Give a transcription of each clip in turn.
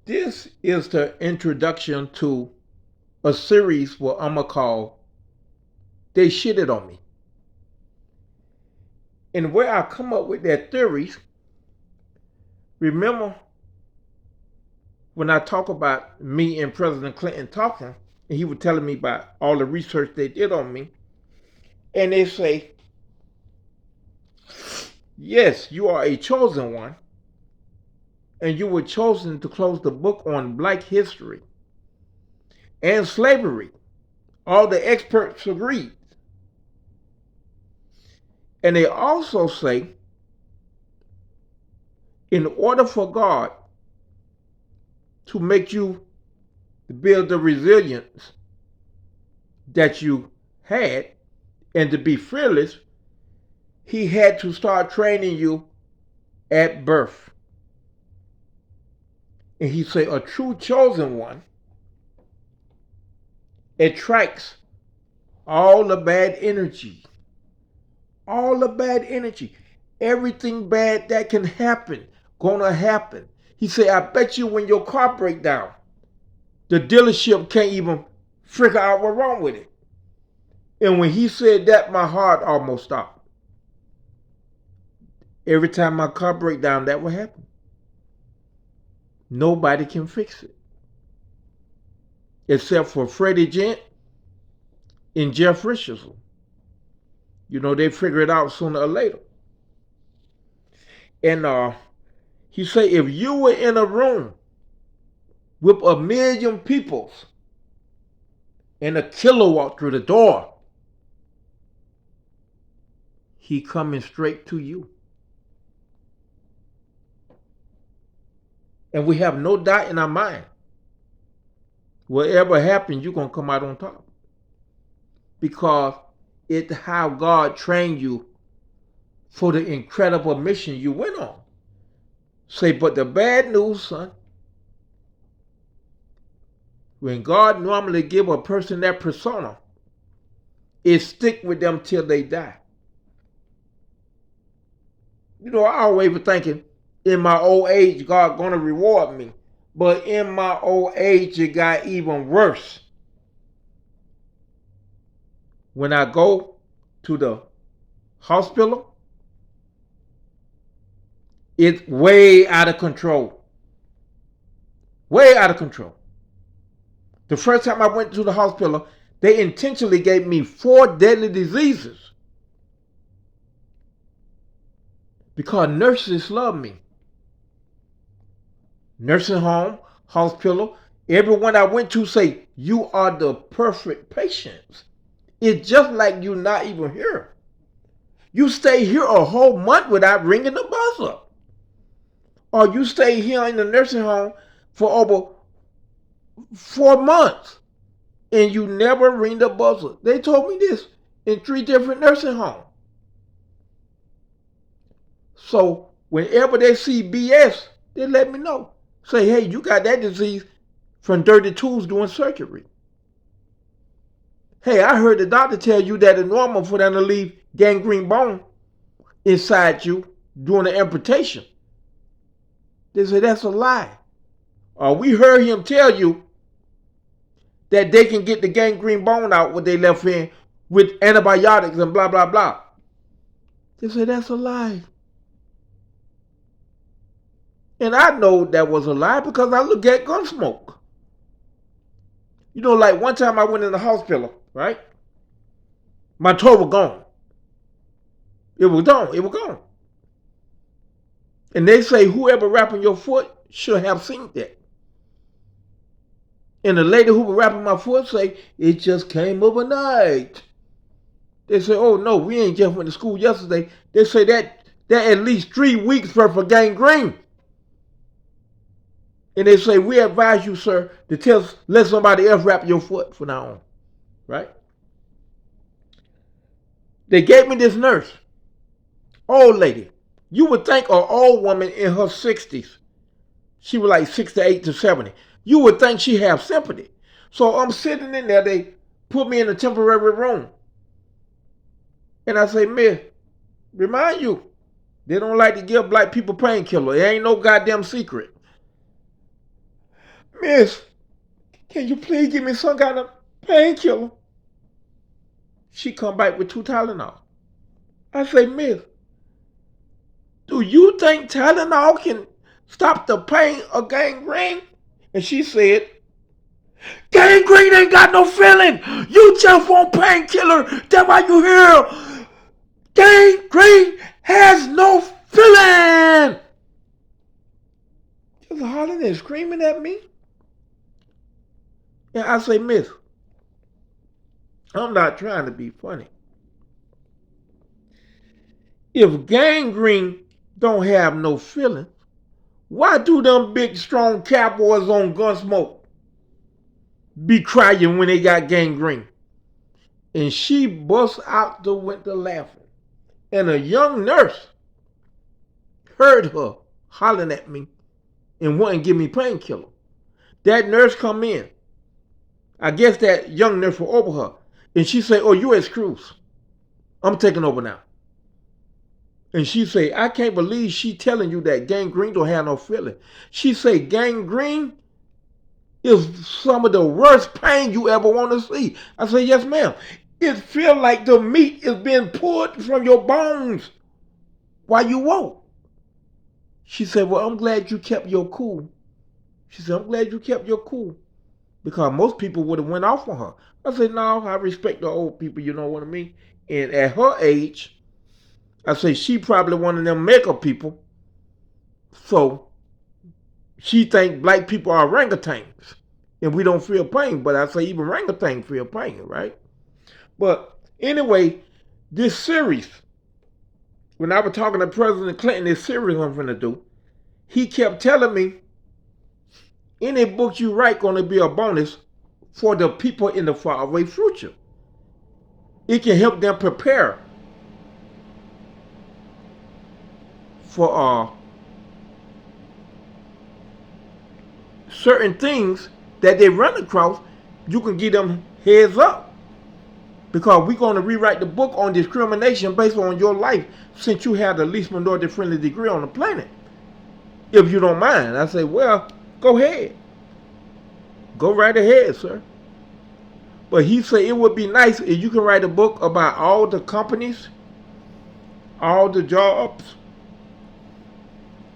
This is the introduction to a series what I'm going to call They Shitted on Me. And where I come up with their theories, remember when I talk about me and President Clinton talking, and he was telling me about all the research they did on me, and they say, yes, you are a chosen one, and you were chosen to close the book on black history and slavery. All the experts agreed. And they also say, in order for God to make you build the resilience that you had and to be fearless, he had to start training you at birth. And he said a true chosen one attracts all the bad energy. All the bad energy. Everything bad that can happen, gonna happen. He said, I bet you when your car break down, the dealership can't even figure out what's wrong with it. And when he said that, my heart almost stopped. Every time my car break down, that will happen. Nobody can fix it. Except for Freddie Gent and Jeff Richardson. You know, they figure it out sooner or later. And he said, if you were in a room with 1,000,000 people and a killer walked through the door, he coming straight to you. And we have no doubt in our mind, whatever happens, you're going to come out on top. Because it's how God trained you for the incredible mission you went on. Say, but the bad news, son, when God normally give a person that persona, it stick with them till they die. You know, I always was thinking, in my old age, God gonna reward me. But in my old age, it got even worse. When I go to the hospital, it's way out of control. Way out of control. The first time I went to the hospital, they intentionally gave me 4 deadly diseases because nurses love me. Nursing home, hospital, everyone I went to say, you are the perfect patient. It's just like you're not even here. You stay here a whole month without ringing the buzzer. Or you stay here in the nursing home for over 4 months and you never ring the buzzer. They told me this in 3 different nursing homes. So whenever they see BS, they let me know. Say, hey, you got that disease from dirty tools doing surgery. Hey, I heard the doctor tell you that it's normal for them to leave gangrene bone inside you during the amputation. They say that's a lie. We heard him tell you that they can get the gangrene bone out with their left hand with antibiotics and blah, blah, blah. They say that's a lie. And I know that was a lie because I look at Gunsmoke. You know, like one time I went in the hospital, right? My toe was gone. It was gone. It was gone. And they say whoever wrapping your foot should have seen that. And the lady who was wrapping my foot say, it just came overnight. They say, oh no, we ain't just went to school yesterday. They say that at least 3 weeks worth of gangrene. And they say, we advise you, sir, to let somebody else wrap your foot from now on. Right? They gave me this nurse, old lady. You would think an old woman in her 60s. She was like 68 to 70. You would think she have sympathy. So I'm sitting in there. They put me in a temporary room. And I say, miss, remind you, they don't like to give black people painkiller. It ain't no goddamn secret. Miss, can you please give me some kind of painkiller? She come back with 2 Tylenol. I say, Miss, do you think Tylenol can stop the pain of gangrene? And she said, gangrene ain't got no feeling. You just want painkiller. That's why you here. Gangrene has no feeling. Just hollering and screaming at me. And I say, Miss, I'm not trying to be funny. If gangrene don't have no feeling, why do them big strong cowboys on Gunsmoke be crying when they got gangrene? And she busts out the window laughing. And a young nurse heard her hollering at me and wouldn't give me painkiller. That nurse come in. I guess that young nurse was over her. And she say, oh, you excuse. I'm taking over now. And she say, I can't believe she telling you that gangrene don't have no feeling. She say, gangrene is some of the worst pain you ever want to see. I say, yes, ma'am. It feel like the meat is being pulled from your bones while you walk. She said, well, I'm glad you kept your cool. She said, I'm glad you kept your cool. Because most people would have went off on her. I said, no, I respect the old people, you know what I mean? And at her age, I say she probably one of them makeup people. So she think black people are orangutans and we don't feel pain. But I say even orangutans feel pain, right? But anyway, this series, when I was talking to President Clinton, this series I'm going to do, he kept telling me, any book you write going to be a bonus for the people in the faraway future. It can help them prepare for certain things that they run across. You can give them heads up. Because we're going to rewrite the book on discrimination based on your life since you have the least minority friendly degree on the planet. If you don't mind. I say, well, go ahead. Go right ahead, sir. But he said it would be nice if you can write a book about all the companies, all the jobs,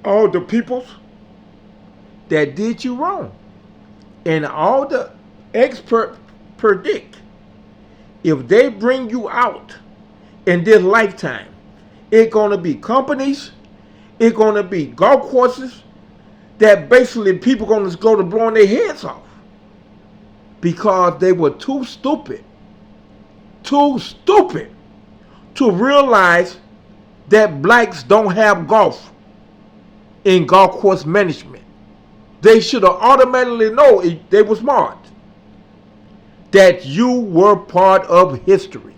all the peoples that did you wrong. And all the experts predict if they bring you out in this lifetime, it's going to be companies, it's going to be golf courses that basically people going to go to blowing their heads off because they were too stupid to realize that blacks don't have golf in golf course management. They should have automatically known if they were smart that you were part of history.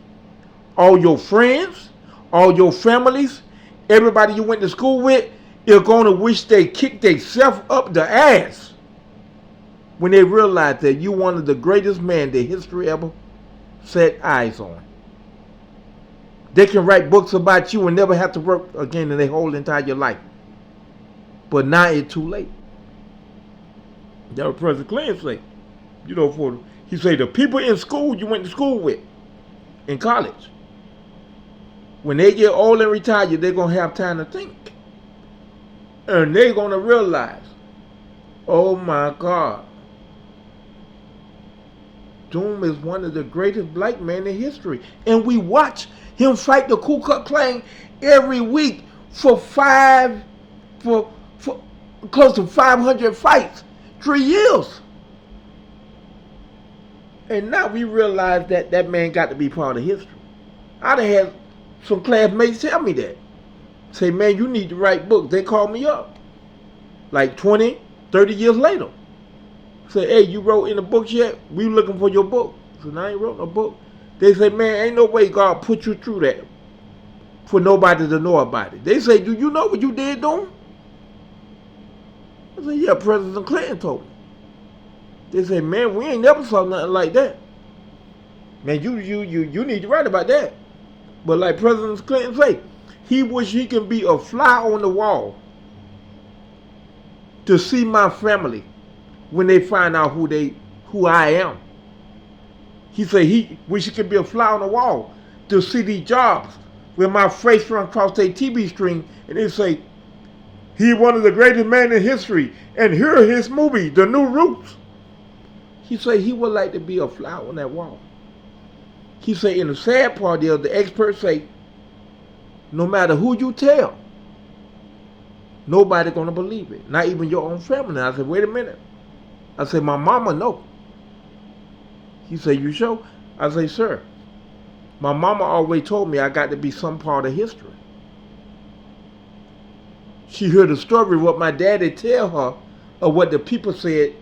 All your friends, all your families, everybody you went to school with, you're going to wish they kicked themselves up the ass when they realize that you one of the greatest men that history ever set eyes on. They can write books about you and never have to work again in their whole entire life. But now it's too late. That's what President Clinton say. You know, he say the people in school you went to school with, in college, when they get old and retire, they're going to have time to think. And they're going to realize, oh my God, Doom is one of the greatest black men in history. And we watch him fight the Ku Klux Klan every week for close to 500 fights, 3 years. And now we realize that that man got to be part of history. I'd have had some classmates tell me that. Say, man, you need to write books. They called me up like 20, 30 years later. Say, hey, you wrote in the books yet? We looking for your book. So I ain't wrote no book. They say, man, ain't no way God put you through that for nobody to know about it. They say, do you know what you did, Doom? I say, yeah, President Clinton told me. They say, man, we ain't never saw nothing like that. Man, you need to write about that. But like President Clinton say, he wish he can be a fly on the wall to see my family when they find out who I am. He said he wish he could be a fly on the wall to see these jobs with my face run across their TV screen, and they say he one of the greatest men in history, and here his movie, The New Roots. He said he would like to be a fly on that wall. He said, and the sad part is the experts say, no matter who you tell, nobody gonna believe it. Not even your own family. I said, wait a minute. I said, my mama know. He said, you sure? I said, sir, my mama always told me I got to be some part of history. She heard the story what my daddy tell her of what the people said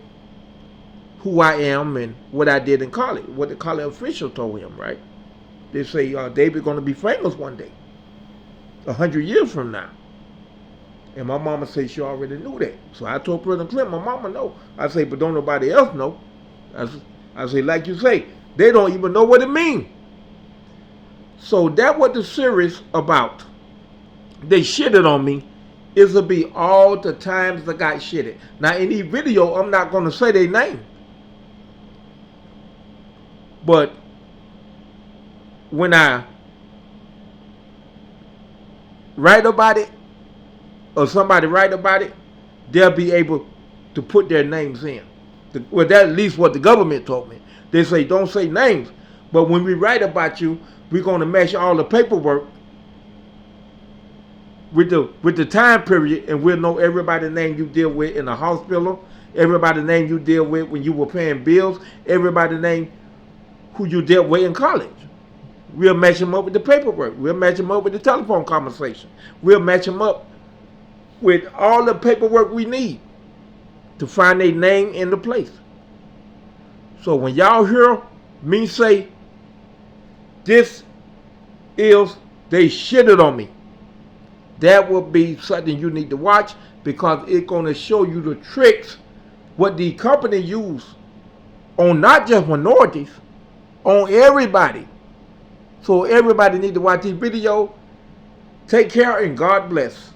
who I am and what I did in college, what the college official told him, right? They say David gonna be famous one day, 100 years from now. And my mama said she already knew that. So I told President Clinton, my mama know. I say, but don't nobody else know. I say, like you say, they don't even know what it means. So that what the series about. They shitted on me. It'll be all the times I got shitted. Now in the video, I'm not gonna say their name. But when I write about it, or somebody write about it, they'll be able to put their names in. Well, that's at least what the government told me. They say don't say names, but when we write about you, we're going to match all the paperwork with the time period, and we'll know everybody's name you deal with in the hospital, everybody's name you deal with when you were paying bills, everybody's name who you dealt with in college. We'll match them up with the paperwork. We'll match them up with the telephone conversation. We'll match them up with all the paperwork we need to find their name in the place. So when y'all hear me say this is they shitted on me, that will be something you need to watch, because it's going to show you the tricks what the company use on not just minorities, on everybody. So everybody need to watch this video. Take care and God bless.